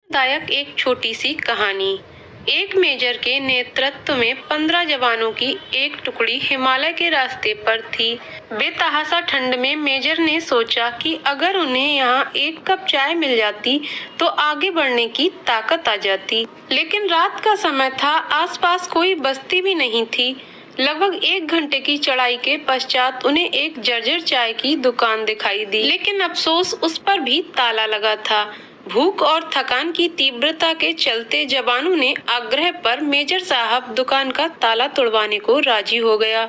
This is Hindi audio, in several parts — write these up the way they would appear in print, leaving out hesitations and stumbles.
दायक एक छोटी सी कहानी। एक मेजर के नेतृत्व में 15 जवानों की एक टुकड़ी हिमालय के रास्ते पर थी। बेतहाशा ठंड में मेजर ने सोचा कि अगर उन्हें यहाँ एक कप चाय मिल जाती तो आगे बढ़ने की ताकत आ जाती। लेकिन रात का समय था, आसपास कोई बस्ती भी नहीं थी। लगभग 1 घंटे की चढ़ाई के पश्चात उन्हें एक जर्जर चाय की दुकान दिखाई दी, लेकिन अफसोस उस पर भी ताला लगा था। भूख और थकान की तीव्रता के चलते जवानों ने आग्रह पर मेजर साहब दुकान का ताला तोड़वाने को राजी हो गया।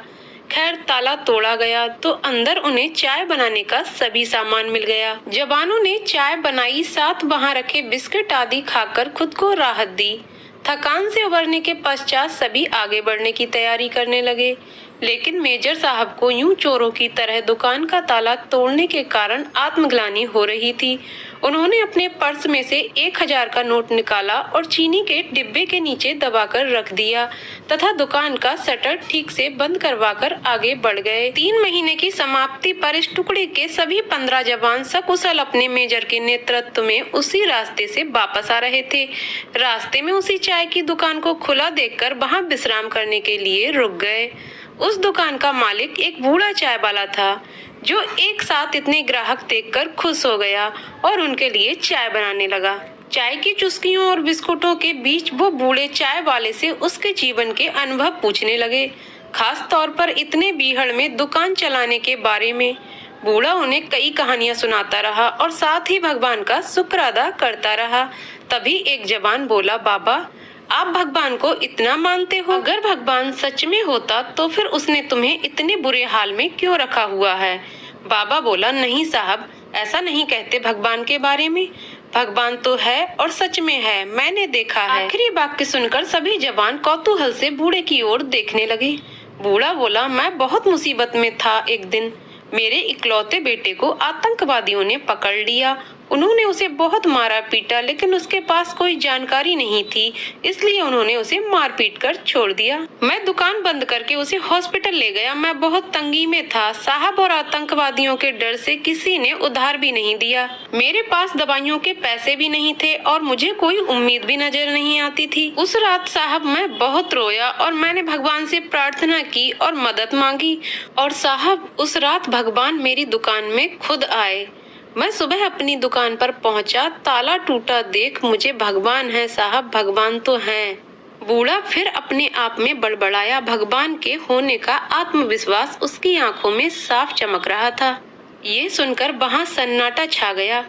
खैर, ताला तोड़ा गया तो अंदर उन्हें चाय बनाने का सभी सामान मिल गया। जवानों ने चाय बनाई, साथ वहां रखे बिस्किट आदि खाकर खुद को राहत दी। थकान से उबरने के पश्चात सभी आगे बढ़ने की तैयारी करने लगे, लेकिन मेजर साहब को यूं चोरों की तरह दुकान का ताला तोड़ने के कारण आत्मग्लानि हो रही थी। उन्होंने अपने पर्स में से 1000 का नोट निकाला और चीनी के डिब्बे के नीचे दबाकर रख दिया तथा दुकान का शटर ठीक से बंद करवाकर आगे बढ़ गए। 3 महीने की समाप्ति पर इस टुकड़ी के सभी 15 जवान सकुशल अपने मेजर के नेतृत्व में उसी रास्ते से वापस आ रहे थे। रास्ते में उसी चाय की दुकान को खुला देखकर वहां विश्राम करने के लिए रुक गए। उस दुकान का मालिक एक बूढ़ा चाय वाला था, जो एक साथ इतने ग्राहक देखकर खुश हो गया और उनके लिए चाय बनाने लगा। चाय की चुस्कियों और बिस्कुटों के बीच वो बूढ़े चाय वाले से उसके जीवन के अनुभव पूछने लगे, खास तौर पर इतने बीहड़ में दुकान चलाने के बारे में। बूढ़ा उन्हें कई कहानियां सुनाता रहा और साथ ही भगवान का शुक्र अदा करता रहा। तभी एक जवान बोला, बाबा, आप भगवान को इतना मानते हो? अगर भगवान सच में होता तो फिर उसने तुम्हें इतने बुरे हाल में क्यों रखा हुआ है? बाबा बोला, नहीं साहब, ऐसा नहीं कहते भगवान के बारे में। भगवान तो है और सच में है, मैंने देखा है। आखिरी वाक्य सुनकर सभी जवान कौतूहल से बूढ़े की ओर देखने लगे। बूढ़ा बोला, मैं बहुत मुसीबत में था एक दिन। मेरे इकलौते बेटे को आतंकवादियों ने पकड़ लिया। उन्होंने उसे बहुत मारा पीटा, लेकिन उसके पास कोई जानकारी नहीं थी, इसलिए उन्होंने उसे मार पीट कर छोड़ दिया। मैं दुकान बंद करके उसे हॉस्पिटल ले गया। मैं बहुत तंगी में था साहब, और आतंकवादियों के डर से किसी ने उधार भी नहीं दिया। मेरे पास दवाइयों के पैसे भी नहीं थे और मुझे कोई उम्मीद भी नजर नहीं आती थी। उस रात साहब मैं बहुत रोया और मैंने भगवान से प्रार्थना की और मदद मांगी, और साहब उस रात भगवान मेरी दुकान में खुद आए। मैं सुबह अपनी दुकान पर पहुंचा, ताला टूटा देख मुझे भगवान है साहब, भगवान तो हैं। बूढ़ा फिर अपने आप में बड़बड़ाया। भगवान के होने का आत्मविश्वास उसकी आंखों में साफ चमक रहा था। ये सुनकर वहां सन्नाटा छा गया।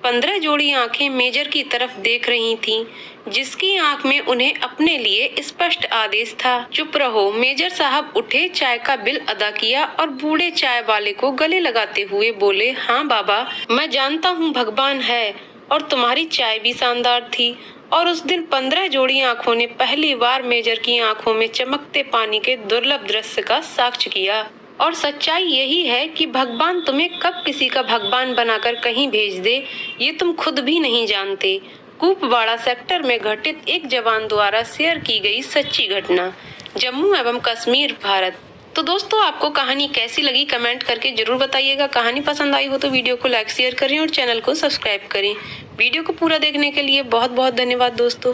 15 जोड़ी आंखें मेजर की तरफ देख रही थीं, जिसकी आंख में उन्हें अपने लिए स्पष्ट आदेश था, चुप रहो। मेजर साहब उठे, चाय का बिल अदा किया और बूढ़े चाय वाले को गले लगाते हुए बोले, हाँ बाबा, मैं जानता हूँ भगवान है और तुम्हारी चाय भी शानदार थी। और उस दिन 15 जोड़ी आंखों ने पहली बार मेजर की आंखों में चमकते पानी के दुर्लभ दृश्य का साक्ष्य किया। और सच्चाई यही है कि भगवान तुम्हें कब किसी का भगवान बनाकर कहीं भेज दे, ये तुम खुद भी नहीं जानते। कुपवाड़ा सेक्टर में घटित एक जवान द्वारा शेयर की गई सच्ची घटना, जम्मू एवं कश्मीर, भारत। तो दोस्तों, आपको कहानी कैसी लगी कमेंट करके जरूर बताइएगा। कहानी पसंद आई हो तो वीडियो को लाइक शेयर करें और चैनल को सब्सक्राइब करें। वीडियो को पूरा देखने के लिए बहुत बहुत धन्यवाद दोस्तों।